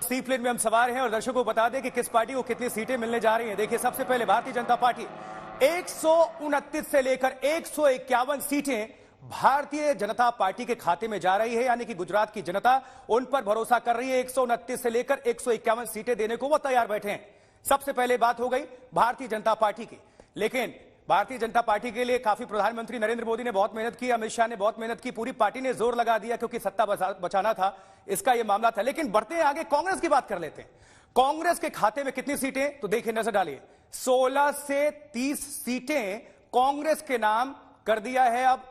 सी plane में हम सवार हैं और दर्शकों को बता दें कि किस पार्टी को कितनी सीटें मिलने जा रही हैं। देखिए, सबसे पहले भारतीय जनता पार्टी 129 से लेकर 151 सीटें भारतीय जनता पार्टी के खाते में जा रही है, यानी कि गुजरात की जनता उन पर भरोसा कर रही है। 129 से लेकर 151 सीटें देने को वो तैयार बैठे हैं। सबसे पहले बात हो गई भारतीय जनता पार्टी की, लेकिन भारतीय जनता पार्टी के लिए काफी प्रधानमंत्री नरेंद्र मोदी ने बहुत मेहनत की, अमित शाह ने बहुत मेहनत की, पूरी पार्टी ने जोर लगा दिया क्योंकि सत्ता बचाना था, इसका यह मामला था। लेकिन बढ़ते हैं आगे, कांग्रेस की बात कर लेते हैं। कांग्रेस के खाते में कितनी सीटें, तो देखिए, नजर डालिए, 16 से 30 सीटें कांग्रेस के नाम कर दिया है अब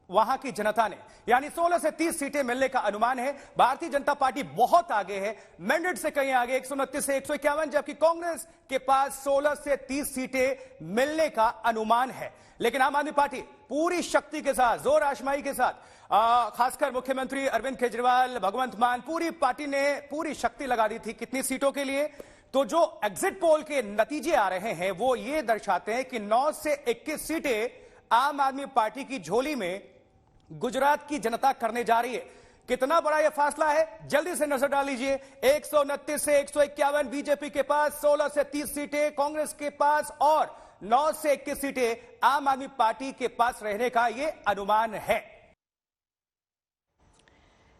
वहां की जनता ने, यानी 16 से 30 सीटें मिलने का अनुमान है। भारतीय जनता पार्टी बहुत आगे है, मैंडेट से कहीं आगे, 129 से 151, जबकि कांग्रेस के पास 16 से 30 सीटें मिलने का अनुमान है। लेकिन आम आदमी पार्टी पूरी शक्ति के साथ, जोर आजमाई के साथ, खासकर मुख्यमंत्री अरविंद केजरीवाल, भगवंत मान, पूरी पार्टी ने पूरी शक्ति लगा दी थी कितनी सीटों के लिए। तो जो एग्जिट पोल के नतीजे आ रहे हैं वो ये दर्शाते हैं कि 9 से 21 सीटें आम आदमी पार्टी की झोली में गुजरात की जनता करने जा रही है। कितना बड़ा यह फासला है, जल्दी से नजर डाल लीजिए। 129 से 151 बीजेपी के पास, 16 से 30 सीटें कांग्रेस के पास और 9 से 21 सीटें आम आदमी पार्टी के पास रहने का यह अनुमान है।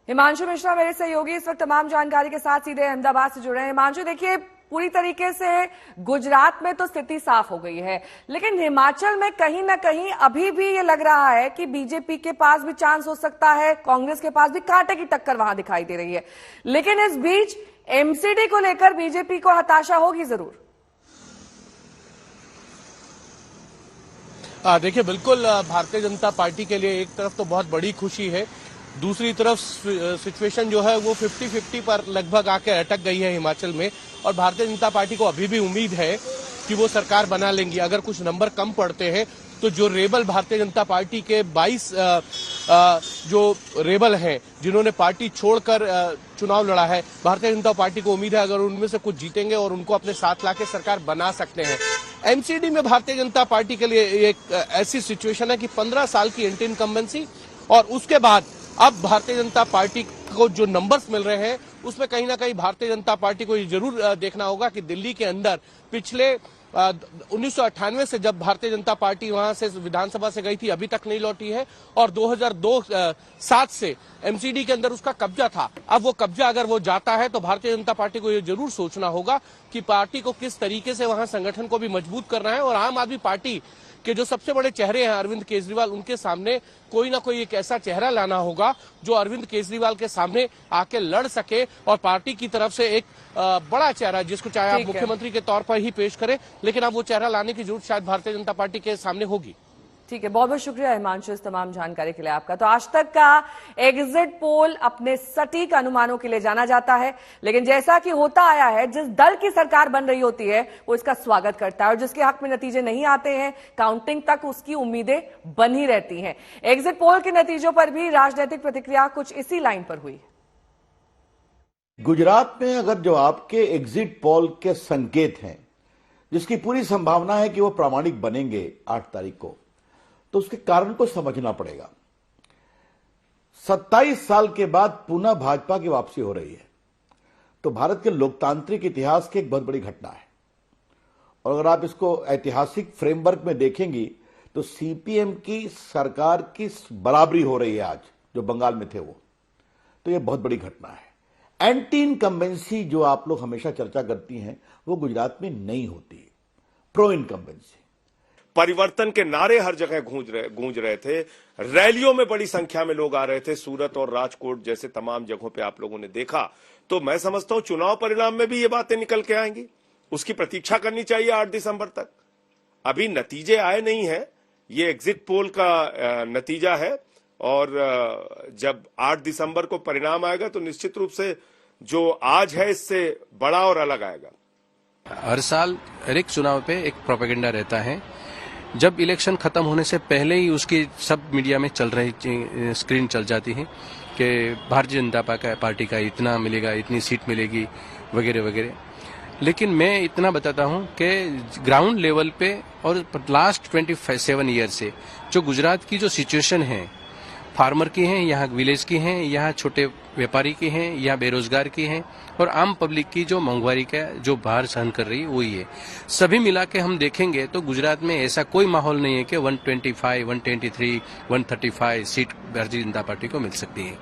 हिमांशु मिश्रा मेरे सहयोगी इस वक्त तमाम जानकारी के साथ सीधे अहमदाबाद से जुड़े हैं। हिमांशु, देखिए, पूरी तरीके से गुजरात में तो स्थिति साफ हो गई है, लेकिन हिमाचल में कहीं ना कहीं अभी भी ये लग रहा है कि बीजेपी के पास भी चांस हो सकता है, कांग्रेस के पास भी कांटे की टक्कर वहां दिखाई दे रही है। लेकिन इस बीच एमसीडी को लेकर बीजेपी को हताशा होगी जरूर। देखिए, बिल्कुल भारतीय जनता पार्टी के लिए एक तरफ तो बहुत बड़ी खुशी है, दूसरी तरफ सिचुएशन जो है वो 50-50 पर लगभग आके अटक गई है हिमाचल में। और भारतीय जनता पार्टी को अभी भी उम्मीद है कि वो सरकार बना लेंगी। अगर कुछ नंबर कम पड़ते हैं तो जो रेबल भारतीय जनता पार्टी के 22 जो रेबल हैं जिन्होंने पार्टी छोड़कर चुनाव लड़ा है, भारतीय जनता पार्टी को उम्मीद है अगर उनमें से कुछ जीतेंगे और उनको अपने साथ लाके सरकार बना सकते हैं। एमसीडी में भारतीय जनता पार्टी के लिए एक ऐसी सिचुएशन है कि 15 साल की एंटी इनकम्बेंसी और उसके बाद अब भारतीय जनता पार्टी को जो नंबर्स मिल रहे हैं उसमें कहीं ना कहीं भारतीय जनता पार्टी को ये जरूर देखना होगा कि दिल्ली के अंदर पिछले 1998 से जब भारतीय जनता पार्टी वहां से विधानसभा से गई थी अभी तक नहीं लौटी है, और 2007 से एमसीडी के अंदर उसका कब्जा था। अब वो कब्जा अगर वो जाता है तो भारतीय जनता पार्टी को ये जरूर सोचना होगा कि पार्टी को किस तरीके से वहां संगठन को भी मजबूत करना है। और आम आदमी पार्टी के जो सबसे बड़े चेहरे हैं अरविंद केजरीवाल, उनके सामने कोई ना कोई एक ऐसा चेहरा लाना होगा जो अरविंद केजरीवाल के सामने आके लड़ सके और पार्टी की तरफ से एक बड़ा चेहरा जिसको चाहे आप मुख्यमंत्री के तौर पर ही पेश करें, लेकिन अब वो चेहरा लाने की जरूरत शायद भारतीय जनता पार्टी के सामने होगी। ठीक है, बहुत बहुत शुक्रिया हिमांशु इस तमाम जानकारी के लिए आपका। तो आज तक का एग्जिट पोल अपने सटीक अनुमानों के लिए जाना जाता है, लेकिन जैसा कि होता आया है, जिस दल की सरकार बन रही होती है वो इसका स्वागत करता है और जिसके हक में नतीजे नहीं आते हैं काउंटिंग तक उसकी उम्मीदें बनी रहती हैं। एग्जिट पोल के नतीजों पर भी राजनीतिक प्रतिक्रिया कुछ इसी लाइन पर हुई। गुजरात में अगर जो आपके एग्जिट पोल के संकेत हैं जिसकी पूरी संभावना है कि वो प्रामाणिक बनेंगे 8 तारीख को, तो उसके कारण को समझना पड़ेगा। 27 साल के बाद पुनः भाजपा की वापसी हो रही है, तो भारत के लोकतांत्रिक इतिहास की एक बहुत बड़ी घटना है। और अगर आप इसको ऐतिहासिक फ्रेमवर्क में देखेंगी तो सीपीएम की सरकार की बराबरी हो रही है आज, जो बंगाल में थे वो, तो यह बहुत बड़ी घटना है। एंटी इनकम्बेंसी जो आप लोग हमेशा चर्चा करती हैं वो गुजरात में नहीं होती, प्रो इनकम्बेंसी। परिवर्तन के नारे हर जगह गूंज रहे थे, रैलियों में बड़ी संख्या में लोग आ रहे थे, सूरत और राजकोट जैसे तमाम जगहों पे आप लोगों ने देखा। तो मैं समझता हूं चुनाव परिणाम में भी ये बातें निकल के आएंगी, उसकी प्रतीक्षा करनी चाहिए 8 दिसंबर तक। अभी नतीजे आए नहीं है, ये एग्जिट पोल का नतीजा है और जब 8 दिसंबर को परिणाम आएगा तो निश्चित रूप से जो आज है इससे बड़ा और अलग आएगा। हर साल हर एक चुनाव पे एक प्रोपेगेंडा रहता है। जब इलेक्शन खत्म होने से पहले ही उसकी सब मीडिया में चल रही स्क्रीन चल जाती है कि भारतीय जनता पार्टी का इतना मिलेगा, इतनी सीट मिलेगी वगैरह वगैरह। लेकिन मैं इतना बताता हूं कि ग्राउंड लेवल पे और लास्ट 27 ईयर से जो गुजरात की जो सिचुएशन है फार्मर की हैं, यहाँ विलेज की हैं, यहाँ छोटे व्यापारी की हैं, यहाँ बेरोजगार की हैं और आम पब्लिक की जो महंगाई का जो भार सहन कर रही है वही है। सभी मिला के हम देखेंगे तो गुजरात में ऐसा कोई माहौल नहीं है कि 125, 123, 135 सीट भारतीय जनता पार्टी को मिल सकती है।